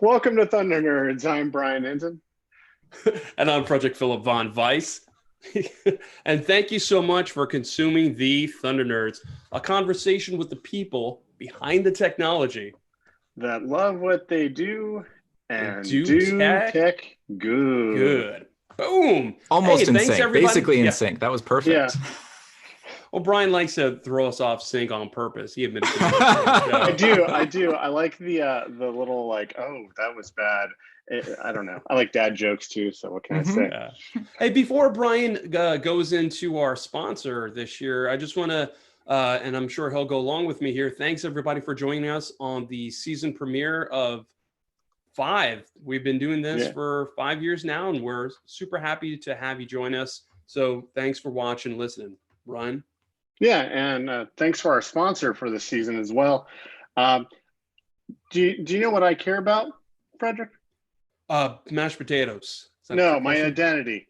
Welcome to Thunder Nerds. I'm Brian Hinton. And I'm Project Philip Von Weiss. And thank you so much for consuming the Thunder Nerds, a conversation with the people behind the technology That love what they do and and do do tech tech good. good. Boom. Hey, Almost in thanks sync, everybody. basically in Yeah. sync. That was Yeah, perfect. Well, Brian likes to throw us off sync on purpose. He admitted to I it. do. I do. I like the little like, oh, that was bad. I don't know. I like dad jokes too. So what can I say? Yeah. Hey, before Brian goes into our sponsor this year, I just want to, and I'm sure he'll go along with me here. Thanks everybody for joining us on the season premiere of 5. We've been doing this Yeah. for 5 years now, and we're super happy to have you join us. So thanks for watching, listening, Brian. Yeah, and thanks for our sponsor for the season as well. Um, do you know what I care about, Frederick? Mashed potatoes. Is that No, your my question? identity.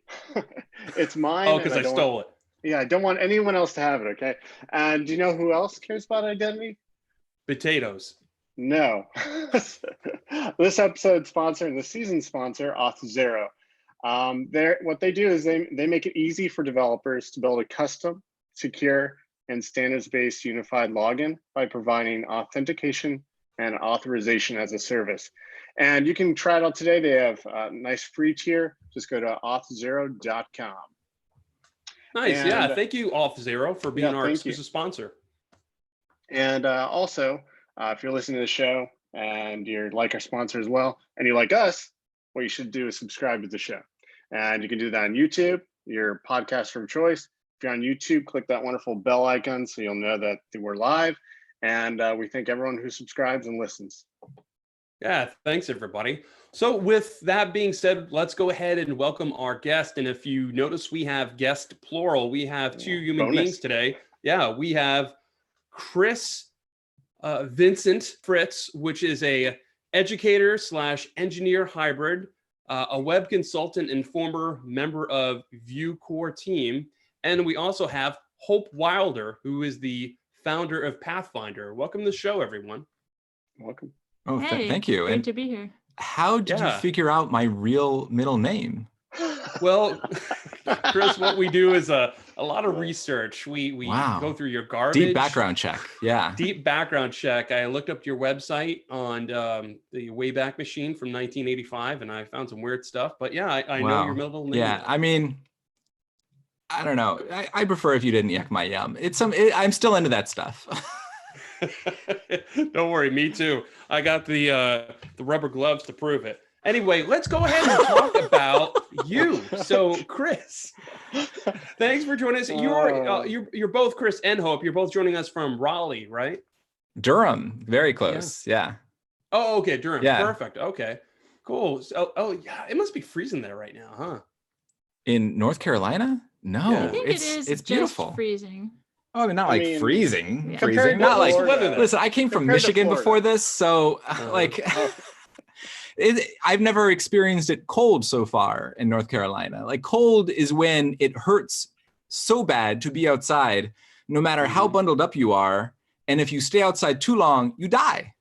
It's mine, Oh, and because I I don't want. stole it. Yeah, I don't want anyone else to have it. Okay. And do you know who else cares about identity? Potatoes. No. This episode's sponsor and the season sponsor, Auth0. What they do is they make it easy for developers to build a custom, secure, and standards-based unified login by providing authentication and authorization as a service. And you can try it out today. They have a nice free tier. Just go to auth0.com. Nice. Yeah. And Thank you, Auth0, for being yeah, our thank you. exclusive sponsor. And also, if you're listening to the show and you're like our sponsor as well, and you like us, what you should do is subscribe to the show. And you can do that on YouTube, your podcast of choice. If you're on YouTube, click that wonderful bell icon so you'll know that we're live. And we thank everyone who subscribes and listens. Yeah, thanks everybody. So with that being said, let's go ahead and welcome our guest. And if you notice, we have guest plural. We have 2 human Bonus. beings today. Yeah, we have Chris Vincent Fritz, which is a educator / engineer hybrid, a web consultant and former member of Vue core team. And we also have Hope Wilder, who is the founder of Pathfinder. Welcome to the show, everyone. Welcome. Oh, Hey, thank you. Great And to be here. how did you figure out my real middle name? Well, Chris, what we do is a lot of research. We Wow. go through your garbage. Deep background check. Yeah. Deep background check. I looked up your website on the Wayback Machine from 1985, and I found some weird stuff. But yeah, I know your middle name. Yeah, I mean, I don't know. I prefer if you didn't yuck my yum. I'm still into that stuff. Don't worry, me too. I got the rubber gloves to prove it. Anyway, let's go ahead and talk about you. So, Chris, thanks for joining us. You're both Chris and Hope. You're both joining us from Raleigh, right? Durham, very close. Yeah. Oh, okay, Durham. Yeah. Perfect. Okay, cool. So, yeah, it must be freezing there right now, huh? In North Carolina? No, Yeah. I think it's it's beautiful. just freezing. Oh, I mean, not I like mean, freezing. Yeah. Freezing. Not like. Florida. Listen, I came from Compared to Michigan Florida. before this, so like. I've never experienced it cold so far in North Carolina. Like cold is when it hurts so bad to be outside, no matter how bundled up you are. And if you stay outside too long, you die.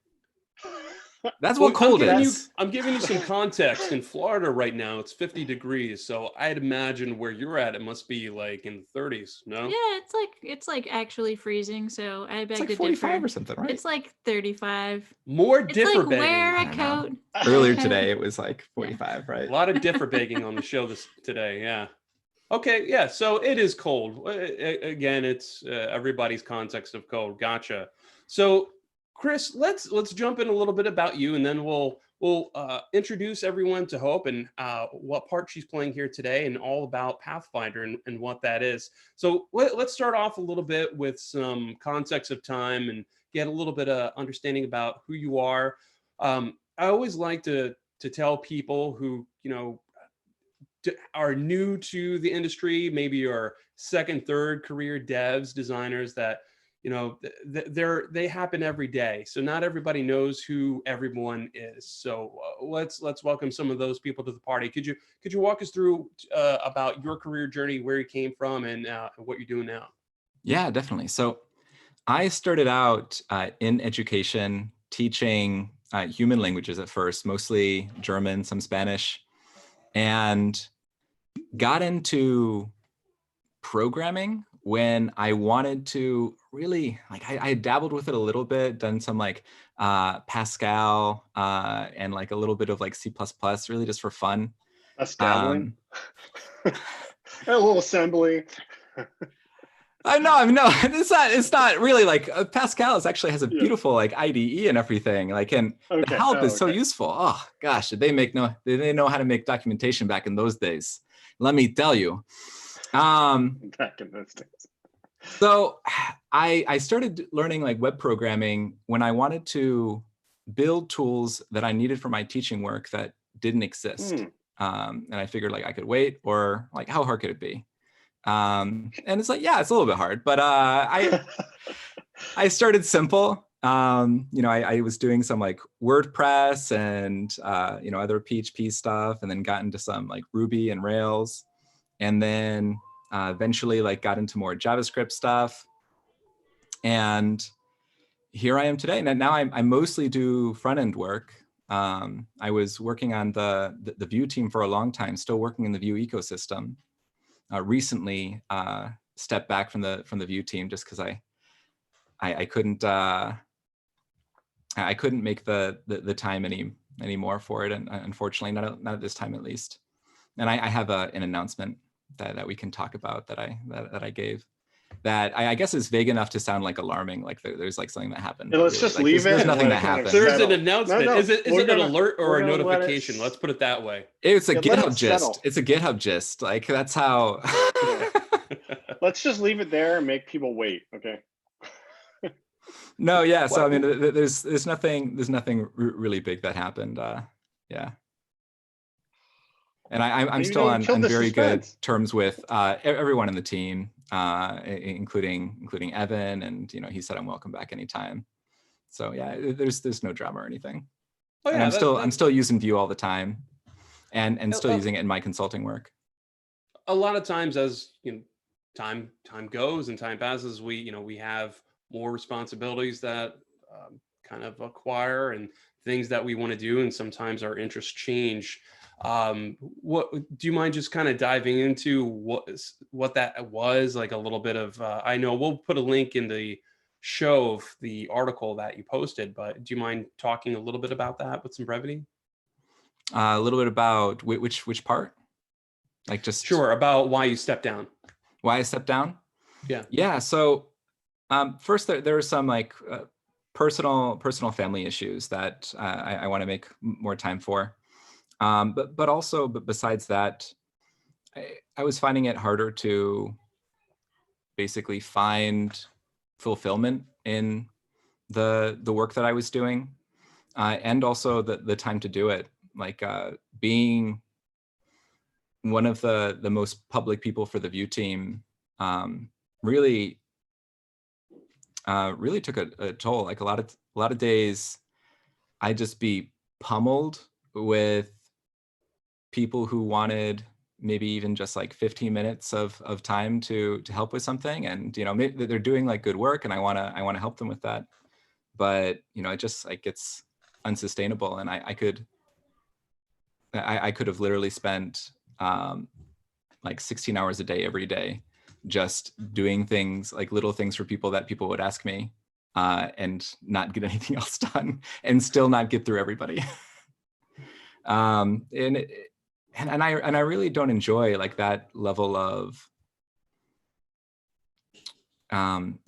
That's what cold is. I'm giving you some context. In Florida right now, it's 50 degrees. So I'd imagine where you're at, it must be like in the 30s, no? Yeah, it's like actually freezing. So I It's beg like to 45 differ. or something, right? It's like 35. More It's differ like begging. wear I a don't know. coat. Earlier Okay. today, it was like 45, right? A lot of differ begging on the show today. Yeah. Okay. Yeah. So it is cold. Again, it's everybody's context of cold. Gotcha. So, Chris, let's jump in a little bit about you, and then we'll introduce everyone to Hope and what part she's playing here today, and all about Pathfinder and what that is. So let's start off a little bit with some context of time and get a little bit of understanding about who you are. I always like to tell people who are new to the industry, maybe are second, third career devs, designers, that they happen every day. So not everybody knows who everyone is. So let's welcome some of those people to the party. Could you walk us through about your career journey, where you came from, and what you're doing now? Yeah, definitely. So I started out in education, teaching human languages at first, mostly German, some Spanish, and got into programming when I wanted to really, like, I dabbled with it a little bit, done some like Pascal and like a little bit of like C++, really just for fun. That's dabbling. A little assembly. No, it's not really like Pascal actually has a beautiful like IDE and everything, like, and the help is so useful. Oh gosh, did they know how to make documentation back in those days? Let me tell you. Back in those days. So I started learning like web programming when I wanted to build tools that I needed for my teaching work that didn't exist. And I figured like I could wait, or like how hard could it be? And it's like, yeah, it's a little bit hard, but I started simple. I was doing some like WordPress and other PHP stuff, and then got into some like Ruby and Rails, and then eventually like got into more JavaScript stuff. And here I am today. Now I mostly do front end work. I was working on the Vue team for a long time, still working in the Vue ecosystem. Recently stepped back from the Vue team just because I couldn't make the time anymore for it, and unfortunately not at this time at least. And I have an announcement that we can talk about that I gave, that I guess is vague enough to sound like alarming, like there's like something that happened. Yeah, let's just like, leave there's it. nothing that happened. There's an announcement. No, is it an alert or a gonna let notification? Let's put it that way. It's a Yeah, GitHub gist. It's a GitHub gist. Like, that's how. Let's just leave it there and make people wait. Okay. No, yeah. So I mean, there's nothing really big that happened. Yeah. And I'm still on very good terms with everyone in the team, including Evan, and he said I'm welcome back anytime. So yeah, there's no drama or anything. Oh, yeah, and I'm still using Vue all the time, and still using it in my consulting work. A lot of times, as time goes and time passes, we have more responsibilities that kind of acquire, and things that we want to do, and sometimes our interests change. What do you mind just kind of diving into what that was, like a little bit of I know we'll put a link in the show of the article that you posted, but do you mind talking a little bit about that with some brevity? A little bit about which part? Like, just sure, about why you stepped down. Why I stepped down? Yeah. So first there are some like personal family issues that I want to make more time for. But also, besides that, I was finding it harder to basically find fulfillment in the work that I was doing, and also the time to do it. Like being one of the most public people for the Vue team really took a toll. Like a lot of days, I'd just be pummeled with people who wanted maybe even just like 15 minutes of time to help with something, and maybe they're doing like good work, and I want to help them with that, but it just like gets unsustainable. And I could have literally spent like 16 hours a day every day just doing things, like little things for people that people would ask me, and not get anything else done, and still not get through everybody. And I really don't enjoy like that level of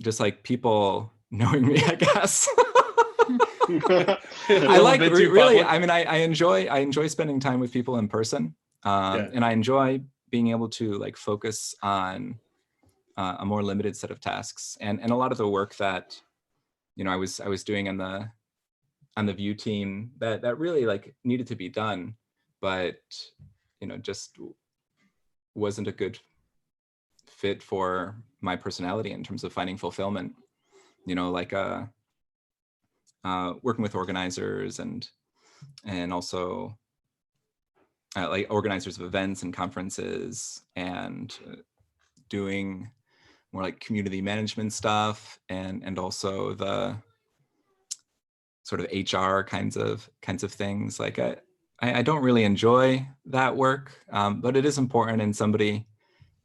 just like people knowing me, I guess. I like really. I mean, I enjoy spending time with people in person, and I enjoy being able to like focus on a more limited set of tasks, and a lot of the work that I was doing on the Vue team that really like needed to be done, but just wasn't a good fit for my personality in terms of finding fulfillment. Like working with organizers and also like organizers of events and conferences, and doing more like community management stuff, and also sort of HR kinds of things. Like I don't really enjoy that work, but it is important and somebody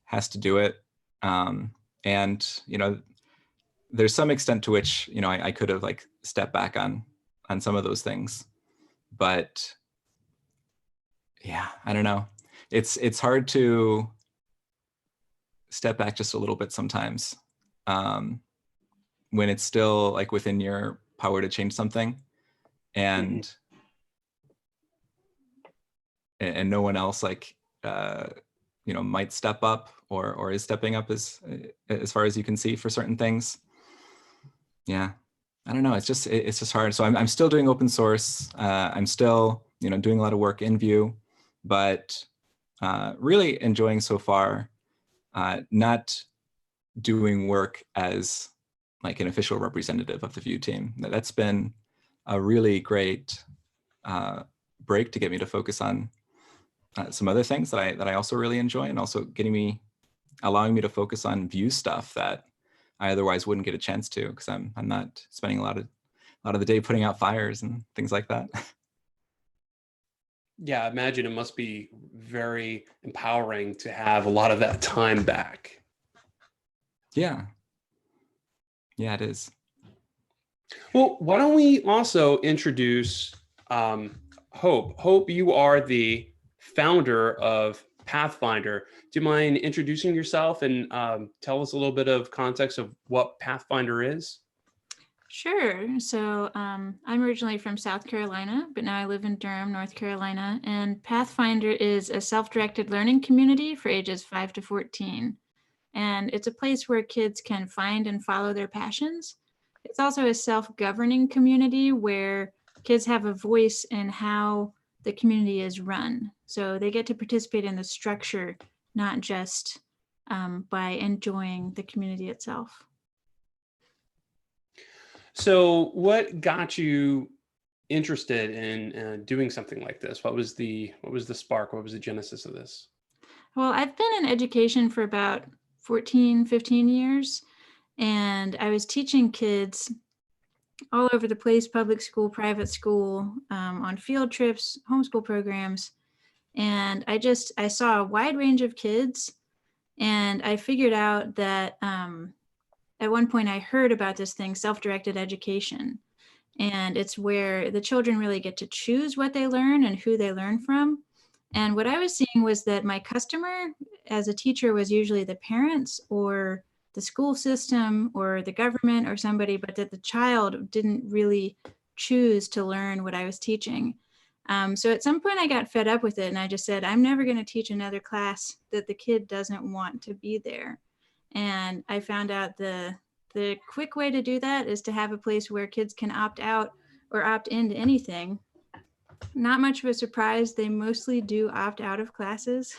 has to do it. And, you know, there's some extent to which, you know, I could have like stepped back on some of those things, but yeah, I don't know. It's hard to step back just a little bit sometimes, when it's still like within your power to change something, and and no one else like you know, might step up or is stepping up as far as you can see for certain things. Yeah, I don't know. It's just hard. So I'm still doing open source. I'm still, you know, doing a lot of work in Vue, but really enjoying so far. Not doing work as like an official representative of the Vue team. That's been a really great break to get me to focus on some other things that I also really enjoy, and also allowing me to focus on Vue stuff that I otherwise wouldn't get a chance to, because I'm not spending a lot of the day putting out fires and things like that. Yeah, I imagine it must be very empowering to have a lot of that time back. Yeah, it is. Well, why don't we also introduce Hope? Hope, you are the founder of Pathfinder. Do you mind introducing yourself and tell us a little bit of context of what Pathfinder is? Sure. So I'm originally from South Carolina, but now I live in Durham, North Carolina. And Pathfinder is a self-directed learning community for ages 5 to 14. And it's a place where kids can find and follow their passions. It's also a self-governing community where kids have a voice in how the community is run. So they get to participate in the structure, not just by enjoying the community itself. So what got you interested in doing something like this? What was the spark? What was the genesis of this? Well, I've been in education for about 14, 15 years, and I was teaching kids all over the place, public school, private school, on field trips, homeschool programs. And I saw a wide range of kids, and I figured out that at one point I heard about this thing, self-directed education. And it's where the children really get to choose what they learn and who they learn from. And what I was seeing was that my customer as a teacher was usually the parents or the school system or the government or somebody, but that the child didn't really choose to learn what I was teaching. So at some point I got fed up with it, and I just said, I'm never going to teach another class that the kid doesn't want to be there. And I found out the quick way to do that is to have a place where kids can opt out or opt into anything. Not much of a surprise, they mostly do opt out of classes,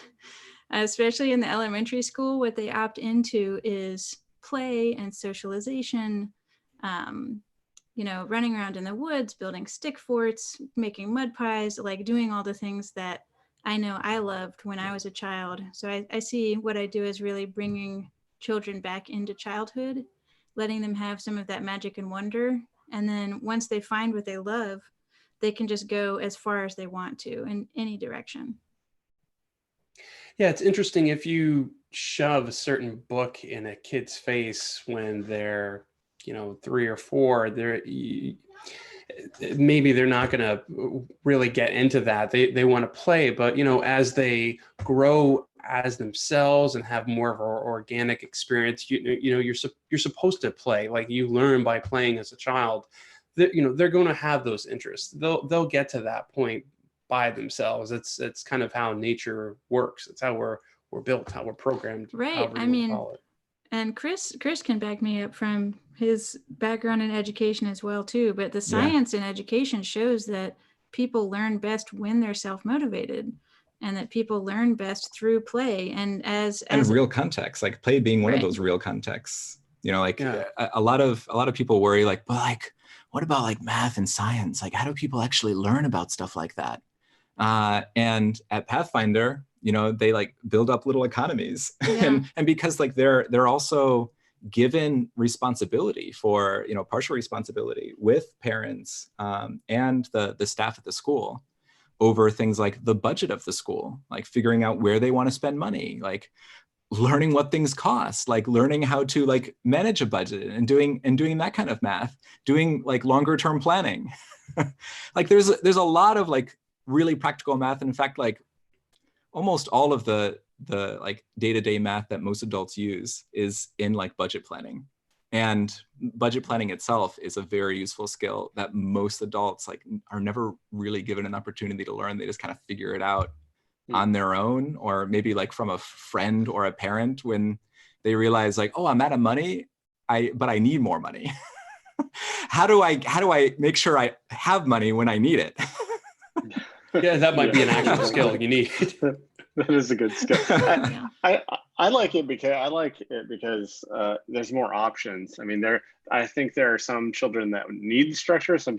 especially in the elementary school. What they opt into is play and socialization, you know, running around in the woods, building stick forts, making mud pies, like doing all the things that I know I loved when I was a child. So I see what I do as really bringing children back into childhood, letting them have some of that magic and wonder. And then once they find what they love, they can just go as far as they want to in any direction. Yeah, it's interesting if you shove a certain book in a kid's face when they're, you know, 3 or 4, maybe they're not going to really get into that. They want to play, but, you know, as they grow as themselves and have more of an organic experience, you know, you're supposed to play. Like, you learn by playing as a child. You know, they're going to have those interests. They'll get to that point by themselves. It's kind of how nature works. It's how we're built, how we're programmed. Right. I mean, and Chris can back me up from his background in education as well too. But the science in education shows that people learn best when they're self-motivated, and that people learn best through play and as real context, like play being one of those real contexts. You know, like a lot of people worry, like, but like, what about like math and science? Like, how do people actually learn about stuff like that? And at Pathfinder, you know, they like build up little economies, and because like they're also given responsibility for, partial responsibility with parents and the staff at the school over things like the budget of the school, like figuring out where they want to spend money, like learning what things cost, like learning how to like manage a budget and doing that kind of math, doing like longer term planning. Like there's a lot of like really practical math. In fact, like almost all of the like day-to-day math that most adults use is in like budget planning. And budget planning itself is a very useful skill that most adults like are never really given an opportunity to learn. They just kind of figure it out on their own, or maybe like from a friend or a parent when they realize like, oh, I'm out of money, but I need more money. How do I make sure I have money when I need it? Yeah, that might be an actual skill you need. That is a good skill. I like it because there's more options. I mean, I think there are some children that need structure, some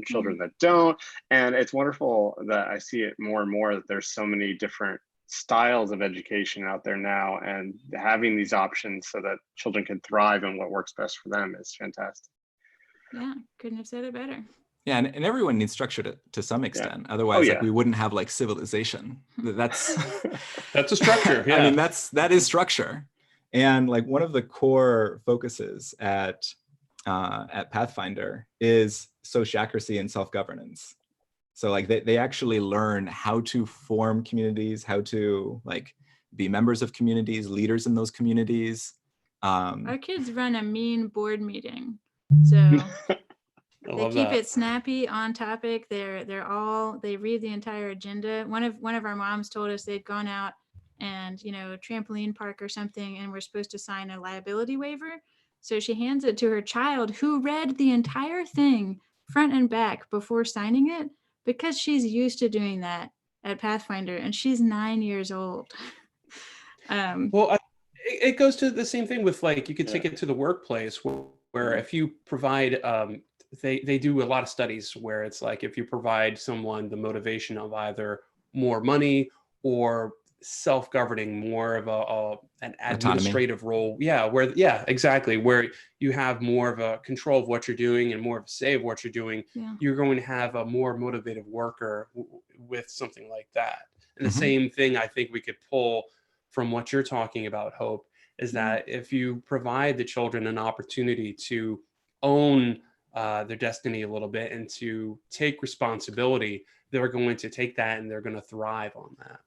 children that don't, and it's wonderful that I see it more and more that there's so many different styles of education out there now, and having these options so that children can thrive in what works best for them is fantastic. Yeah, couldn't have said it better. Yeah, and everyone needs structure to some extent. Otherwise, like we wouldn't have like civilization. That's that's a structure. Yeah. I mean, that is structure. And like one of the core focuses at Pathfinder is sociocracy and self-governance. So like they actually learn how to form communities, how to like be members of communities, leaders in those communities. Our kids run a mean board meeting, so. They keep it snappy, on topic. They read the entire agenda. One of our moms told us they'd gone out and, a trampoline park or something, and we're supposed to sign a liability waiver. So she hands it to her child, who read the entire thing front and back before signing it, because she's used to doing that at Pathfinder, and she's 9 years old. Well, it goes to the same thing with like, you could take it to the workplace where if you provide, they do a lot of studies where it's like, if you provide someone the motivation of either more money or self-governing, more of an administrative role. Yeah, exactly. Where you have more of a control of what you're doing and more of a say of what you're doing, you're going to have a more motivated worker with something like that. And the same thing I think we could pull from what you're talking about, Hope, is that if you provide the children an opportunity to own their destiny a little bit and to take responsibility, they're going to take that and they're going to thrive on that.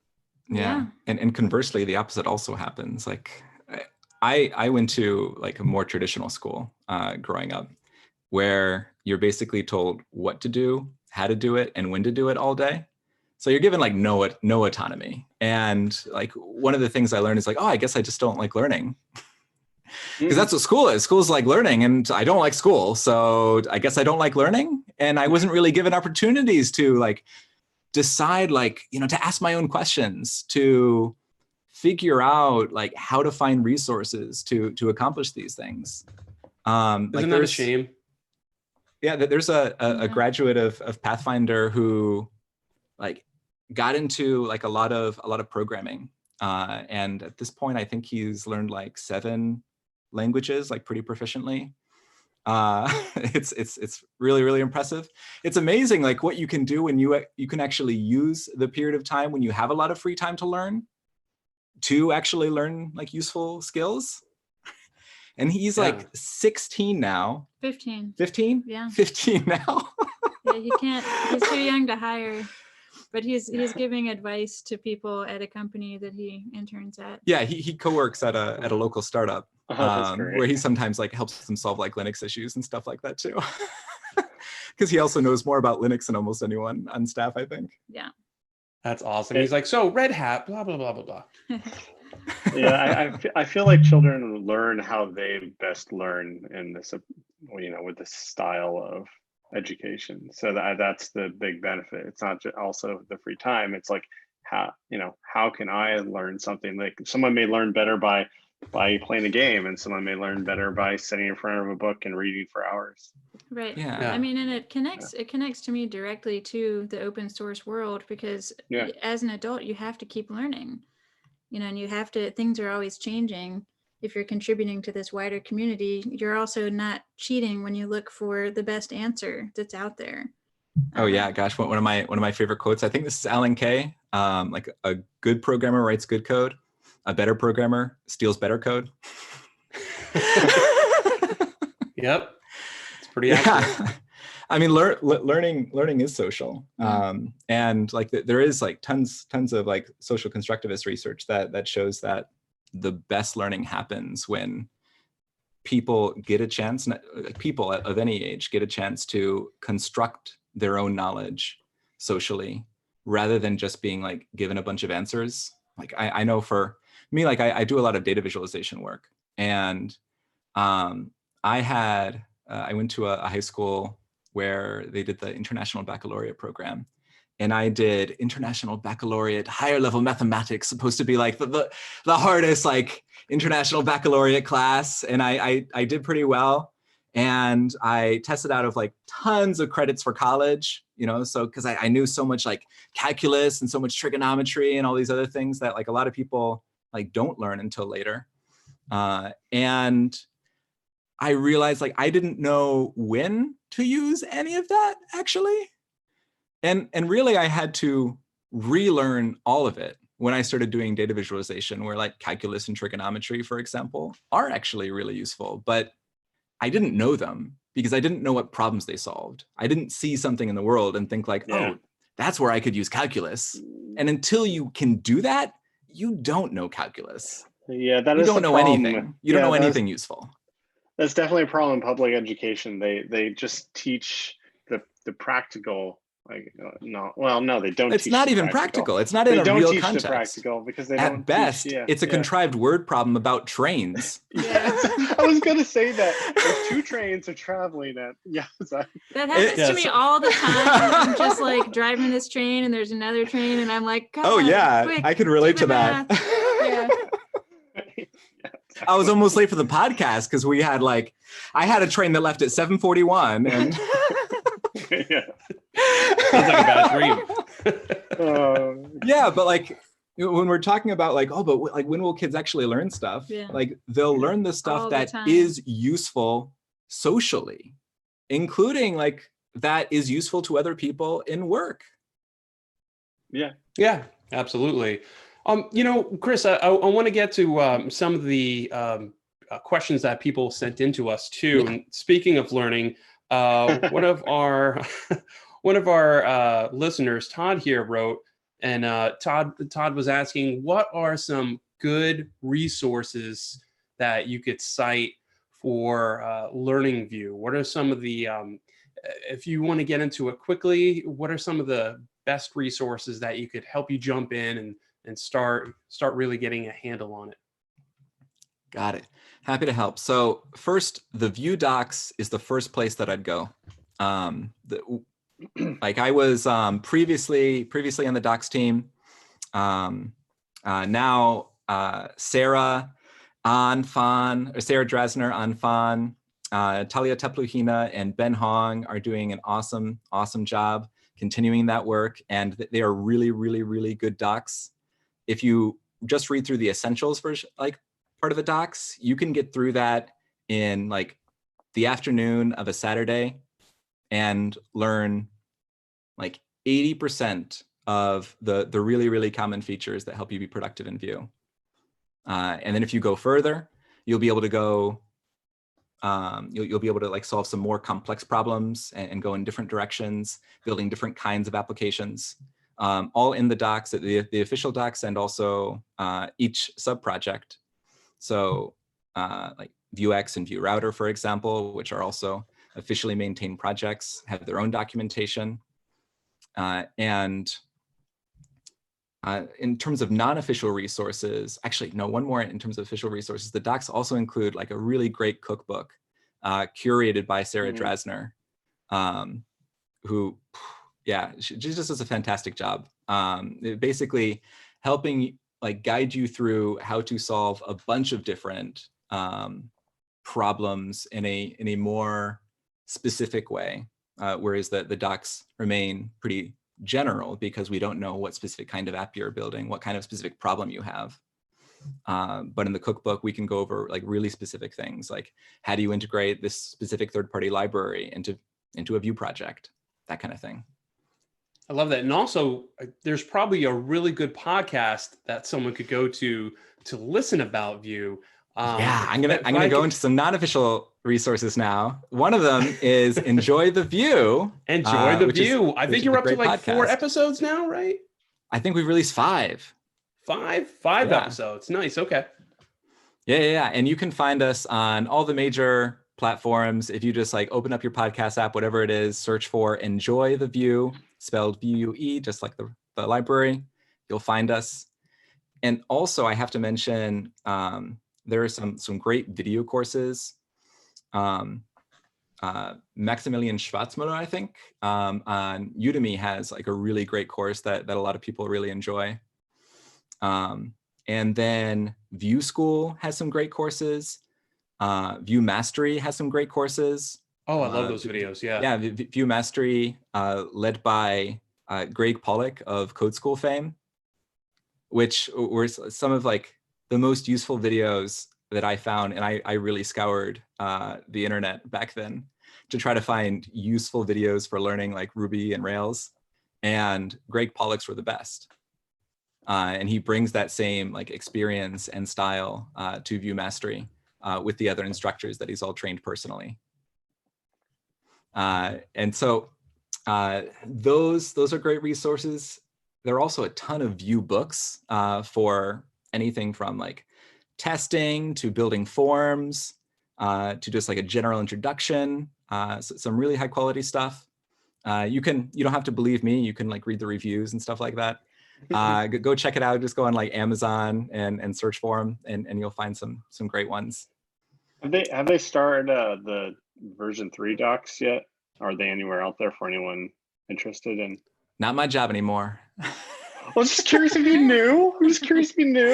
Yeah. And conversely, the opposite also happens. Like I went to like a more traditional school growing up, where you're basically told what to do, how to do it, and when to do it all day. So you're given like no autonomy. And like one of the things I learned is like, oh, I guess I just don't like learning. Because that's what school is. School is like learning, and I don't like school. So I guess I don't like learning. And I wasn't really given opportunities to like decide, like, to ask my own questions, to figure out like how to find resources to accomplish these things. Isn't that a shame? Yeah, there's a graduate of Pathfinder who like got into like a lot of programming. And at this point, I think he's learned like 7 languages, like pretty proficiently. It's really, really impressive. It's amazing like what you can do when you can actually use the period of time when you have a lot of free time to learn to actually learn like useful skills. And he's like 16 now. 15. 15? Yeah. 15 now. Yeah, he's too young to hire. But he's giving advice to people at a company that he interns at. Yeah, he co-works at a local startup where he sometimes like helps them solve like Linux issues and stuff like that too. Because he also knows more about Linux than almost anyone on staff, I think. Yeah. That's awesome. He's like, so Red Hat, blah, blah, blah, blah, blah. Yeah, I feel like children learn how they best learn in this, with this style of education. So that's the big benefit. It's not just also the free time. It's like how can I learn something? Like someone may learn better by playing a game, and someone may learn better by sitting in front of a book and reading for hours. Right. Yeah. I mean, and it connects to me directly to the open source world, because as an adult, you have to keep learning, and you have to, things are always changing. if you're contributing to this wider community, you're also not cheating when you look for the best answer that's out there. Oh yeah, gosh, one of my favorite quotes. I think this is Alan Kay. Like, a good programmer writes good code. A better programmer steals better code. Yep, it's pretty accurate. Yeah. I mean, learning is social, and like there is like tons of like social constructivist research that shows that the best learning happens when people get a chance, people of any age get a chance to construct their own knowledge socially, rather than just being like given a bunch of answers. Like I know for me, like I do a lot of data visualization work, and I went to a high school where they did the International Baccalaureate program. And I did International Baccalaureate, higher level mathematics, supposed to be like the hardest like International Baccalaureate class. And I did pretty well. And I tested out of like tons of credits for college, you know, so because I knew so much like calculus and so much trigonometry and all these other things that like a lot of people like don't learn until later. And I realized like I didn't know when to use any of that actually. And really I had to relearn all of it when I started doing data visualization, where like calculus and trigonometry, for example, are actually really useful, but I didn't know them because I didn't know what problems they solved. I didn't see something in the world and think like, oh, that's where I could use calculus. And until you can do that, you don't know calculus. Yeah, that you is don't the know problem. anything. You don't know anything useful. That's definitely a problem in public education. They just teach the practical. Like no, they don't. It's teach not the even practical. It's not in a don't real teach context. The practical because they At don't best, teach, it's a contrived word problem about trains. I was gonna say that there's two trains are traveling at. That happens to me all the time. I'm just like driving this train and there's another train and I'm like, God, oh yeah, quick, I can relate to that. I was almost late for the podcast because we had like, I had a train that left at 7:41 and. Sounds like a bad dream. Yeah, but like when we're talking about like, oh, but like when will kids actually learn stuff? Like they'll learn the stuff that is useful socially, including like that is useful to other people in work. Yeah, absolutely. You know, Chris, I want to get to some of the questions that people sent into us too. And speaking of learning, one of our listeners, Todd here, wrote, and Todd was asking, what are some good resources that you could cite for learning Vue? What are some of the, if you want to get into it quickly, what are some of the best resources that you could help you jump in and start really getting a handle on it? Got it. Happy to help. So first, the Vue docs is the first place that I'd go. Like I was previously on the docs team. Now Sarah Drasner, Anfan, Talia Tepluhina, and Ben Hong are doing an awesome job continuing that work, and they are really, really, really good docs. If you just read through the essentials version, like part of the docs, you can get through that in like the afternoon of a Saturday and learn like 80% of the really, really common features that help you be productive in Vue. And then if you go further, you'll be able to go, you'll be able to like solve some more complex problems and go in different directions, building different kinds of applications, all in the docs, the official docs, and also each sub-project. So like Vuex and Vue Router, for example, which are also officially maintained projects, have their own documentation. And in terms of non-official resources, actually, no, one more in terms of official resources, the docs also include like a really great cookbook curated by Sarah Drasner, who, yeah, she just does a fantastic job. Basically helping like guide you through how to solve a bunch of different problems in a more specific way, whereas the docs remain pretty general because we don't know what specific kind of app you're building, what kind of specific problem you have. But in the cookbook, we can go over like really specific things, like how do you integrate this specific third-party library into a Vue project, that kind of thing. I love that. And also, there's probably a really good podcast that someone could go to listen about Vue. Yeah, I'm gonna go into some non-official resources now. One of them is Enjoy the Vue. Enjoy the Vue. I think you're up to like podcast. 4 episodes now, right? I think we've released 5. 5 episodes. Nice. Okay. Yeah. And you can find us on all the major platforms. If you just like open up your podcast app, whatever it is, search for Enjoy the Vue, spelled VUE, just like the library, you'll find us. And also I have to mention, there are some great video courses. Maximilian Schwarzmüller, I think, on Udemy has like a really great course that a lot of people really enjoy. And then Vue School has some great courses. Vue Mastery has some great courses. Oh, I love those videos. Yeah. Yeah, Vue Mastery, led by Greg Pollock of Code School fame, which were some of like the most useful videos that I found. And I really scoured the internet back then to try to find useful videos for learning like Ruby and Rails. And Greg Pollock's were the best. And he brings that same like experience and style to Vue Mastery with the other instructors that he's all trained personally. And so those are great resources. There are also a ton of Vue books for anything from like testing to building forms to just like a general introduction. So some really high quality stuff. You don't have to believe me. You can like read the reviews and stuff like that. Go check it out. Just go on like Amazon and search for them, and you'll find some great ones. Have they started the version 3 docs yet? Are they anywhere out there for anyone interested in? Not my job anymore. I was just curious if you knew. I'm just curious if you knew.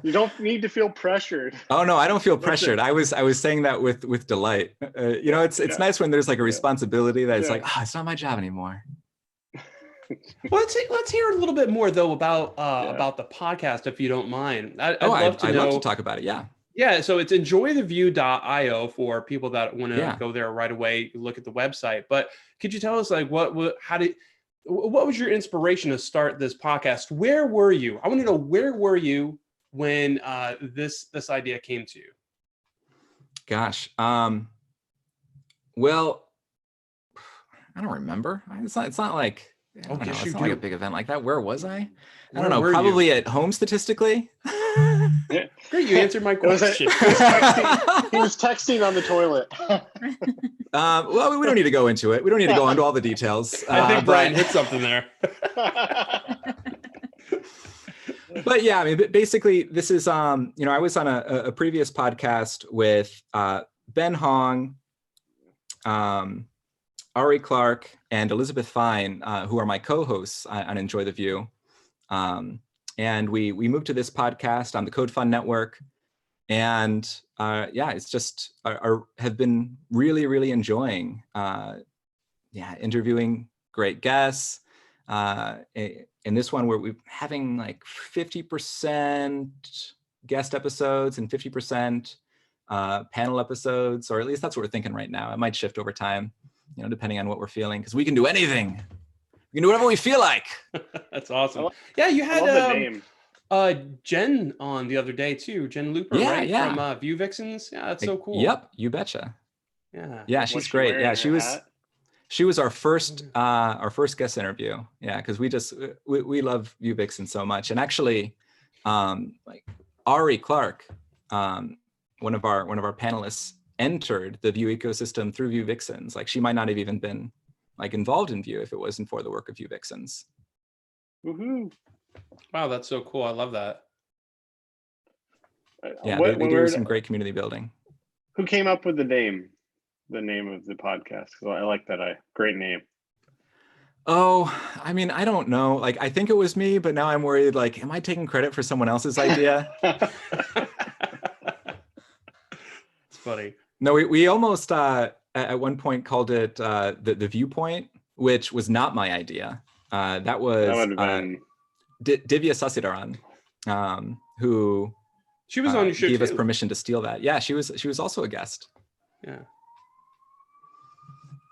You don't need to feel pressured. Oh no, I don't feel pressured. I was saying that with delight. It's nice when there's like a responsibility that it's like, it's not my job anymore. Well, let's hear a little bit more though about the podcast, if you don't mind. I'd love to talk about it. Yeah. Yeah, so it's enjoythevue.io for people that want to go there right away, look at the website. But could you tell us like what was your inspiration to start this podcast? Where were you? I want to know, where were you when this idea came to you? Gosh, well, I don't remember. It's not like it's not like a big event like that. Where was I? I don't know. Probably at home statistically. Yeah. Great, you answered my question. He was texting on the toilet. Well, we don't need to go into it. We don't need to go into all the details. I think Brian hit something there. But yeah, I mean, basically, this is I was on a previous podcast with Ben Hong, Ari Clark, and Elizabeth Fine, who are my co-hosts on Enjoy the Vue. And we moved to this podcast on the Code Fund Network. And it's just, have been really, really enjoying interviewing great guests. In this one, we're having like 50% guest episodes and 50% panel episodes, or at least that's what we're thinking right now. It might shift over time, depending on what we're feeling, because we can do anything. We can do whatever we feel like. That's awesome. Yeah, you had Jen on the other day too. Jen Looper, right? Yeah. From Vue Vixens. Yeah, that's so cool. Yep, you betcha. Yeah, she's great. Yeah, she was our first guest interview. Yeah, because we love Vue Vixens so much. And actually, like Ari Clark, one of our panelists, entered the Vue ecosystem through Vue Vixens. Like she might not have even been like involved in Vue if it wasn't for the work of Vue Vixens. Woohoo! Wow, that's so cool. I love that. Yeah, they do some great community building. Who came up with the name of the podcast? Because I like that. Great name. Oh, I mean, I don't know. Like, I think it was me, but now I'm worried. Like, am I taking credit for someone else's idea? It's funny. No, we almost at one point called it the Viewpoint, which was not my idea. That would have been Divya Sasidaran, who She was on your show gave too. us permission to steal that. Yeah, she was also a guest. Yeah.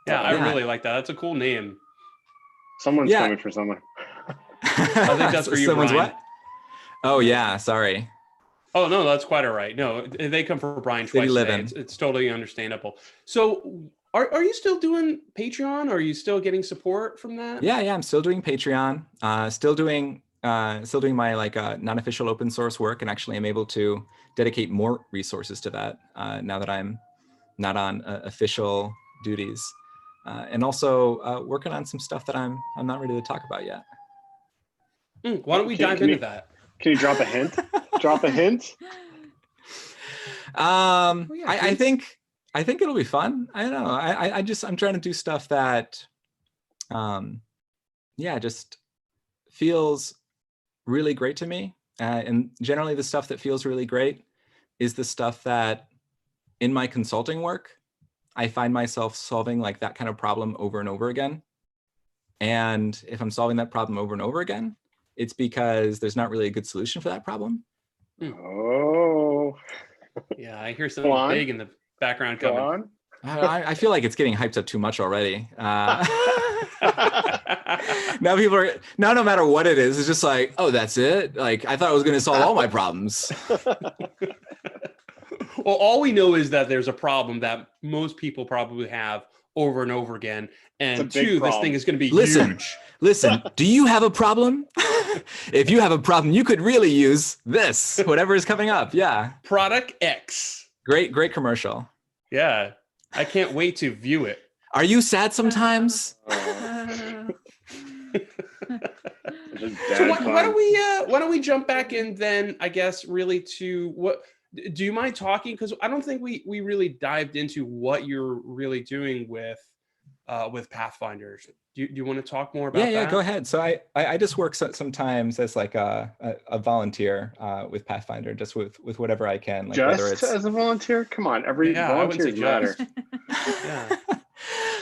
Yeah, I really like that. That's a cool name. Someone's coming for someone. I think that's for you, Someone's Brian. what? Oh yeah, sorry. Oh no, that's quite all right. No, they come for Brian twice a day. It's totally understandable. So, are you still doing Patreon? Or are you still getting support from that? Yeah, I'm still doing Patreon. Still doing my like non-official open source work, and actually I'm able to dedicate more resources to that now that I'm not on official duties, and also working on some stuff that I'm not ready to talk about yet. Why don't we dive into that? Can you drop a hint? Drop a hint. I think it'll be fun. I don't know. I'm trying to do stuff that, just feels really great to me. And generally the stuff that feels really great is the stuff that in my consulting work, I find myself solving like that kind of problem over and over again. And if I'm solving that problem over and over again, it's because there's not really a good solution for that problem. Oh. Yeah, I hear something big in the background coming. I feel like it's getting hyped up too much already. Now people are no matter what it is, it's just like, oh, that's it. Like I thought I was going to solve all my problems. Well, all we know is that there's a problem that most people probably have over and over again. And two, this thing is going to be huge. Listen, do you have a problem? If you have a problem, you could really use this, whatever is coming up. Yeah. Product X. Great So Yeah. I can't wait to view it. Are you sad sometimes? So why don't we jump back in then, I guess, really to what, do you mind talking? Because I don't think we really dived into what you're really doing with Pathfinder. Do you want to talk more about that? Yeah, go ahead. So I just work sometimes as like a volunteer with Pathfinder, just with whatever I can. Like just whether it's as a volunteer? Come on, every volunteer matter.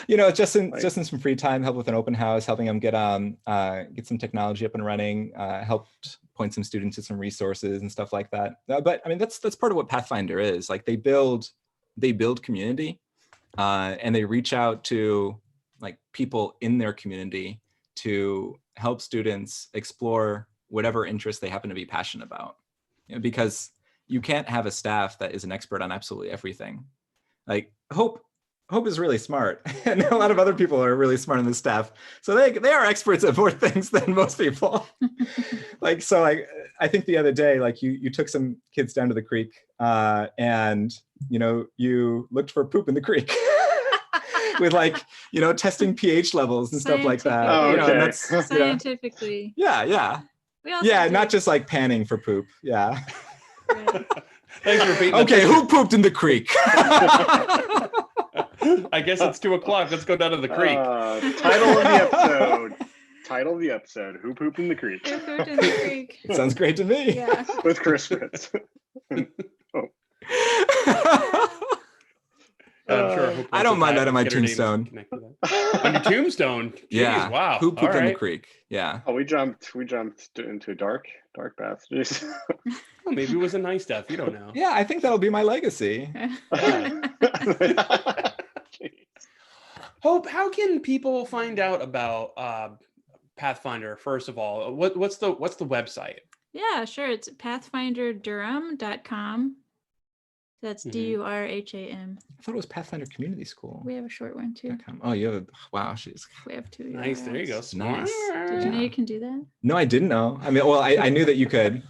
Yeah. Just in some free time, help with an open house, helping them get some technology up and running, helped point some students to some resources and stuff like that. But I mean, that's part of what Pathfinder is. Like they build community, and they reach out to like people in their community to help students explore whatever interest they happen to be passionate about. Because you can't have a staff that is an expert on absolutely everything. Like Hope is really smart, and a lot of other people are really smart on the staff. So they are experts at more things than most people. I think the other day, like you took some kids down to the creek, and you looked for poop in the creek. With testing pH levels and stuff like that. Oh, okay. And that's, scientifically. Yeah. Not just like panning for poop. Yeah. Right. Thanks for repeating. Okay, who pooped in the creek? I guess it's 2:00. Let's go down to the creek. Title of the episode: Who pooped in the creek? Who pooped in the creek? Sounds great to me. Yeah. With Chris Fritz. I'm sure. I don't mind that on my tombstone. On your tombstone? Jeez, Yeah. Wow. Who pooped in the creek? Yeah. Oh, we jumped into dark passages. Well, maybe it was a nice death. You don't know. Yeah, I think that'll be my legacy. Hope, how can people find out about Pathfinder? First of all, what's the website? Yeah, sure. It's pathfinderdurham.com. That's DURHAM. I thought it was Pathfinder Community School. We have a short one too. Oh, you have wow, she's We have two. Nice. There you go. nice. Did you know you can do that? No, I didn't know. I mean, well, I knew that you could.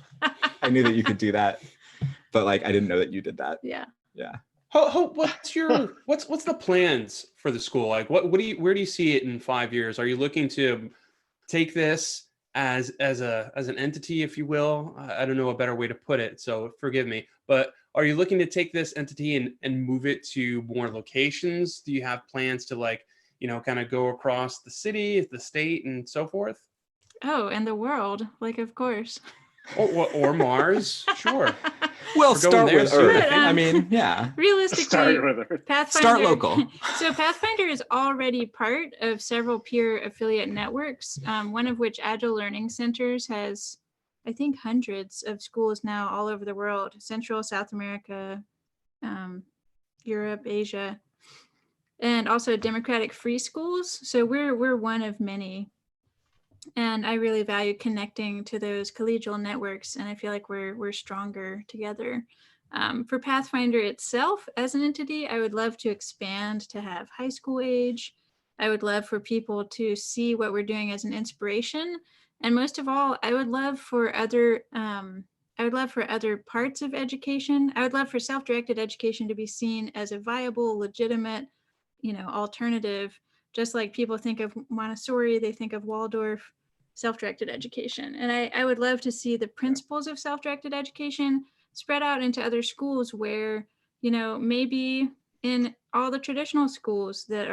I knew that you could do that, but like I didn't know that you did that. Yeah. Hope, what's the plans for the school? Like, where do you see it in 5 years? Are you looking to take this as an entity, if you will? I don't know a better way to put it, so forgive me. But are you looking to take this entity and move it to more locations? Do you have plans to kind of go across the city, the state, and so forth? Oh, and the world, of course. Or Mars, sure. Well, We're going start there with soon, Earth. I think. I mean, yeah. Realistically, Start with Earth. Pathfinder, Start local. So Pathfinder is already part of several peer affiliate networks, one of which Agile Learning Centers has, I think, hundreds of schools now all over the world, Central, South America, Europe, Asia, and also democratic free schools. So we're one of many. And I really value connecting to those collegial networks, and I feel like we're stronger together. For Pathfinder itself as an entity, I would love to expand to have high school age. I would love for people to see what we're doing as an inspiration, and most of all, I would love for other parts of education. I would love for self-directed education to be seen as a viable, legitimate, alternative. Just like people think of Montessori, they think of Waldorf, self-directed education. And I would love to see the principles of self-directed education spread out into other schools where, maybe in all the traditional schools that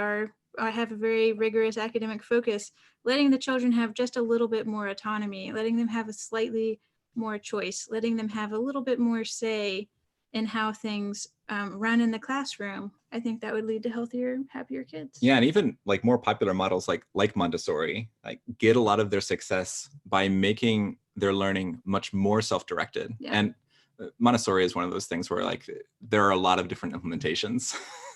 have a very rigorous academic focus, letting the children have just a little bit more autonomy, letting them have a slightly more choice, letting them have a little bit more say in how things run in the classroom. I think that would lead to healthier, happier kids. Yeah, and even like more popular models like Montessori, like get a lot of their success by making their learning much more self-directed. Yeah. And Montessori is one of those things where like there are a lot of different implementations.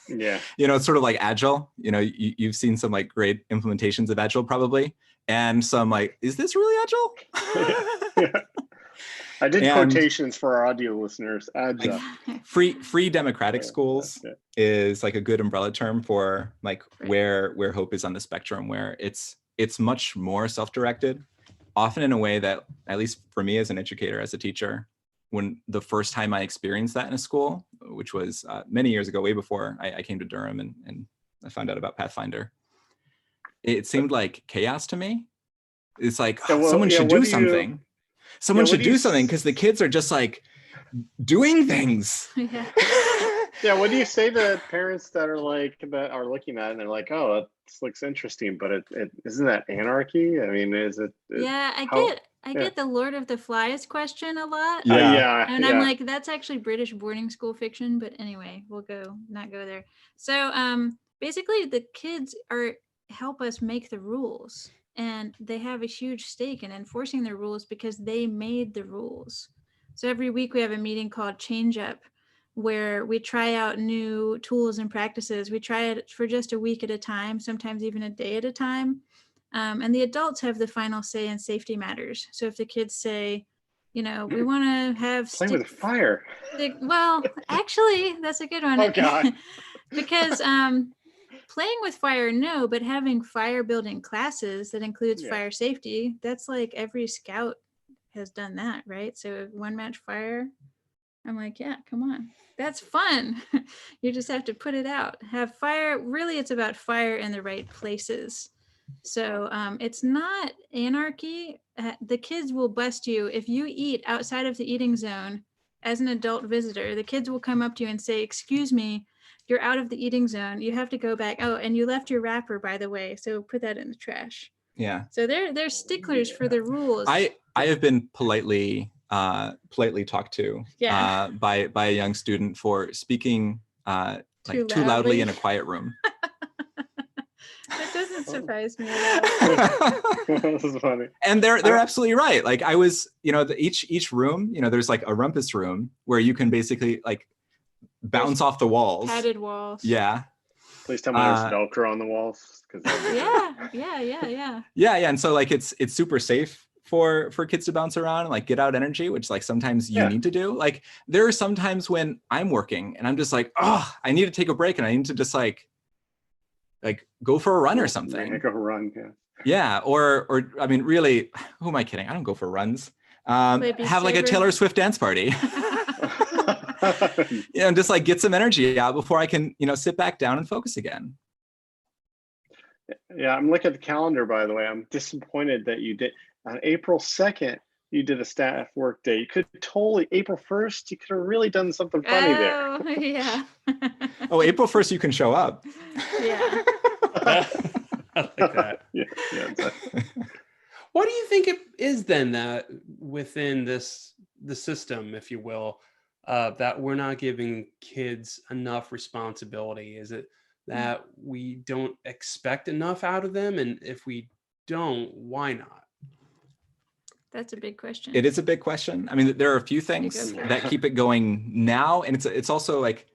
Yeah. It's sort of like Agile. You've seen some like great implementations of Agile probably, and some like, is this really Agile? Yeah. I did quotations for our audio listeners. Agile. Like free democratic schools is like a good umbrella term for like where hope is on the spectrum, where it's much more self-directed, often in a way that, at least for me as an educator, as a teacher, when the first time I experienced that in a school, which was many years ago, way before I came to Durham and I found out about Pathfinder, it seemed like chaos to me. It's like someone should do something. Someone should do something because the kids are just like doing things. Yeah. Yeah. What do you say to parents that are looking at it and they're like, oh, this looks interesting, but it isn't that anarchy? I mean, is it? Yeah, I get the Lord of the Flies question a lot. Yeah. And I'm like, that's actually British boarding school fiction. But anyway, we'll not go there. So basically the kids help us make the rules. And they have a huge stake in enforcing the rules because they made the rules. So every week we have a meeting called Change Up, where we try out new tools and practices. We try it for just a week at a time, sometimes even a day at a time. And the adults have the final say in safety matters. So if the kids say, we want to have play with fire. Well, actually, that's a good one. Oh God. Because playing with fire, no, but having fire building classes that includes fire safety, that's like every scout has done that, right? So one match fire, I'm like, yeah, come on. That's fun. You just have to put it out. Have fire. Really, it's about fire in the right places. So it's not anarchy. The kids will bust you. If you eat outside of the eating zone as an adult visitor, the kids will come up to you and say, excuse me, you're out of the eating zone. You have to go back. Oh, and you left your wrapper, by the way. So put that in the trash. Yeah. So they're sticklers for the rules. I have been politely talked to by a young student for speaking too loudly in a quiet room. That doesn't surprise me at all. This is funny. And they're absolutely right. Like I was, each room, there's like a rumpus room where you can basically like bounce off the walls. Padded walls. Yeah. Please tell me there's Velcro on the walls. Yeah. Yeah. And so like it's super safe for kids to bounce around and like get out energy, which like sometimes you need to do. Like there are some times when I'm working and I'm just like, oh, I need to take a break and I need to just like go for a run or something. Go run, Yeah. Or I mean, really, who am I kidding? I don't go for runs. Have like a Taylor Swift dance party. And just like get some energy out before I can, sit back down and focus again. Yeah, I'm looking at the calendar, by the way. I'm disappointed that you did on April 2nd, you did a staff work day. You could totally, April 1st, you could have really done something funny there. Oh, yeah. Oh, April 1st, you can show up. Yeah. I like that. Yeah, exactly. What do you think it is then that within the system, if you will, that we're not giving kids enough responsibility? Is it that we don't expect enough out of them? And if we don't, why not? That's a big question. It is a big question. I mean, there are a few You things go that keep it going now. And it's also like,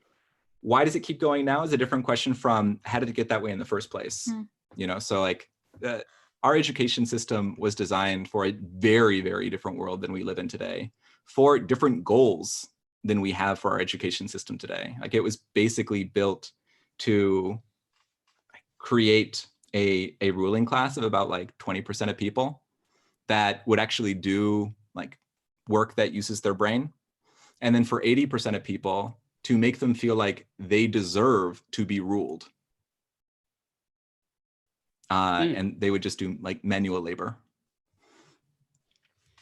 why does it keep going now is a different question from how did it get that way in the first place? You know, so like our education system was designed for a very, very different world than we live in today, for different goals than we have for our education system today. Like it was basically built to create a ruling class of about like 20% of people that would actually do like work that uses their brain. And then for 80% of people to make them feel like they deserve to be ruled. And they would just do like manual labor.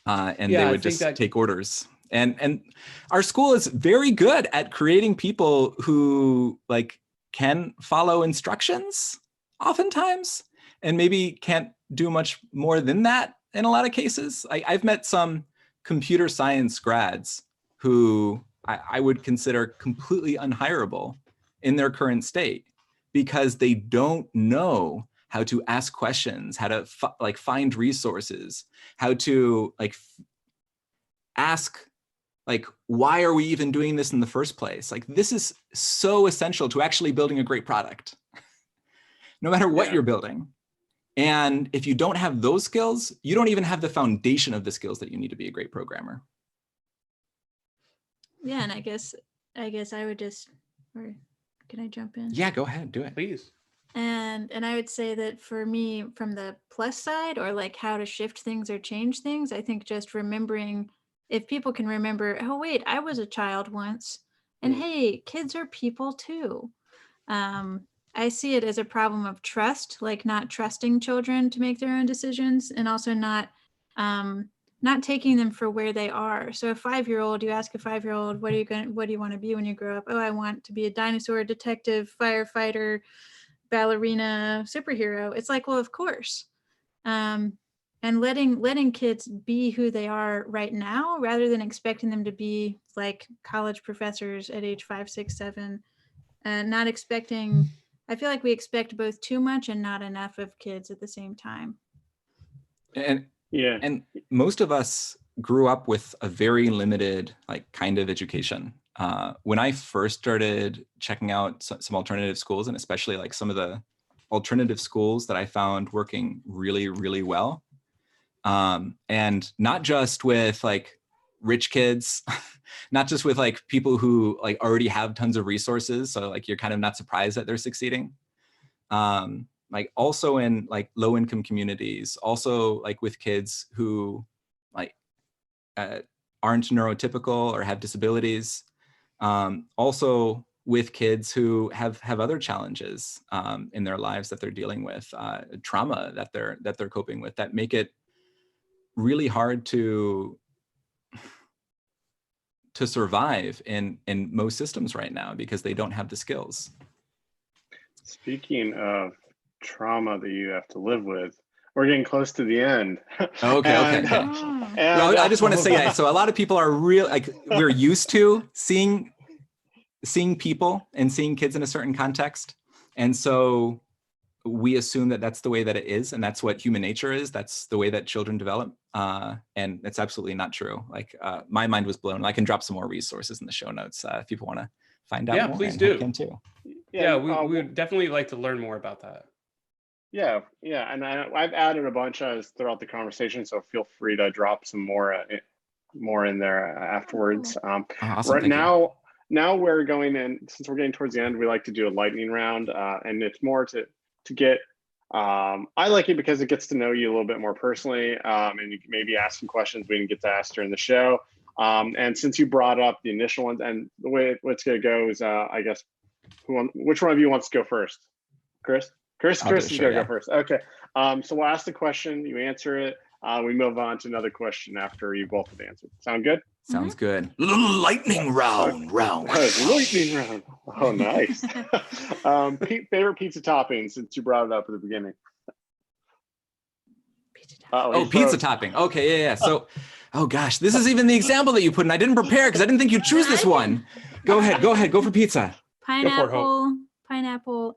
And they would just take orders. And our school is very good at creating people who like can follow instructions oftentimes, and maybe can't do much more than that in a lot of cases. I've met some computer science grads who I would consider completely unhireable in their current state because they don't know how to ask questions, how to like find resources, how to like ask like, why are we even doing this in the first place? Like, this is so essential to actually building a great product, no matter what you're building. And if you don't have those skills, you don't even have the foundation of the skills that you need to be a great programmer. Yeah, and I guess I would just, or can I jump in? Yeah, go ahead, do it. Please. And I would say that for me, from the plus side, or like how to shift things or change things, I think just remembering, if people can remember, oh wait, I was a child once, and hey, kids are people too. I see it as a problem of trust, like not trusting children to make their own decisions, and also not taking them for where they are. So a 5-year-old, you ask a 5-year-old, what do you want to be when you grow up? Oh, I want to be a dinosaur, detective, firefighter, ballerina, superhero. It's like, well, of course. And letting kids be who they are right now, rather than expecting them to be like college professors at age 5, 6, 7, and not expecting. I feel like we expect both too much and not enough of kids at the same time. And most of us grew up with a very limited like kind of education. When I first started checking out some alternative schools, and especially like some of the alternative schools that I found working really, really well, and not just with like rich kids, not just with like people who like already have tons of resources, so like you're kind of not surprised that they're succeeding. Like also in like low income communities, also like with kids who like aren't neurotypical or have disabilities, also with kids who have other challenges in their lives that they're dealing with, trauma that they're coping with, that make it really hard to survive in most systems right now because they don't have the skills. Speaking of trauma that you have to live with, we're getting close to the end. Okay. I just want to say that. So a lot of people are we're used to seeing people and seeing kids in a certain context. And so we assume that that's the way that it is. And that's what human nature is. That's the way that children develop. And it's absolutely not true. Like my mind was blown. I can drop some more resources in the show notes if people want to find out more. Yeah, please do. I can too. Yeah, we would definitely like to learn more about that. Yeah, and I've added a bunch throughout the conversation, so feel free to drop some more in there afterwards. Awesome. Right now we're going in, since we're getting towards the end, we like to do a lightning round, and it's more to get. I like it because it gets to know you a little bit more personally, and you can maybe ask some questions we didn't get to ask during the show. And since you brought up the initial ones, and the way it's going to go is, I guess, which one of you wants to go first? Chris is going to go first. Okay. So we'll ask the question, you answer it. We move on to another question after you both have answered. Sound good? Sounds good. Lightning round. Lightning round. Oh, nice. Favorite pizza topping, since you brought it up at the beginning? Oh, pizza topping. Okay, yeah. So, oh gosh, this is even the example that you put in. I didn't prepare because I didn't think you'd choose this one. Go ahead, go for pizza. Pineapple,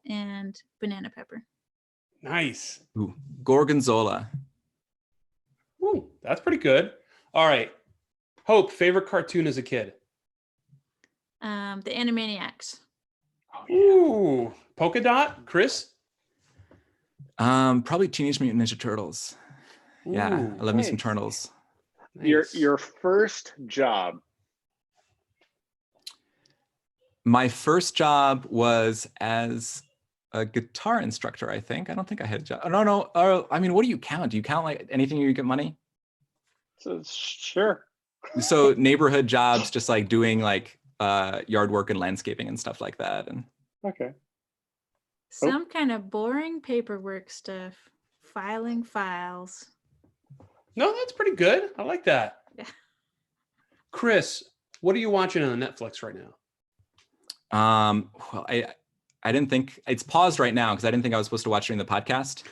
and banana pepper. Nice. Ooh, gorgonzola. Ooh, that's pretty good. All right. Hope, favorite cartoon as a kid? The Animaniacs. Ooh, polka dot. Chris? Probably Teenage Mutant Ninja Turtles. Yeah, Ooh, I love me some turtles. nice. Your first job. My first job was as a guitar instructor, I think. I don't think I had a job. No. I mean, what do you count? Do you count like anything you get money? So sure. So neighborhood jobs, just like doing like yard work and landscaping and stuff like that. And Okay. Some kind of boring paperwork stuff. Filing files. No, that's pretty good. I like that. Yeah. Chris, what are you watching on Netflix right now? Well, I didn't think it's paused right now because I didn't think I was supposed to watch during the podcast.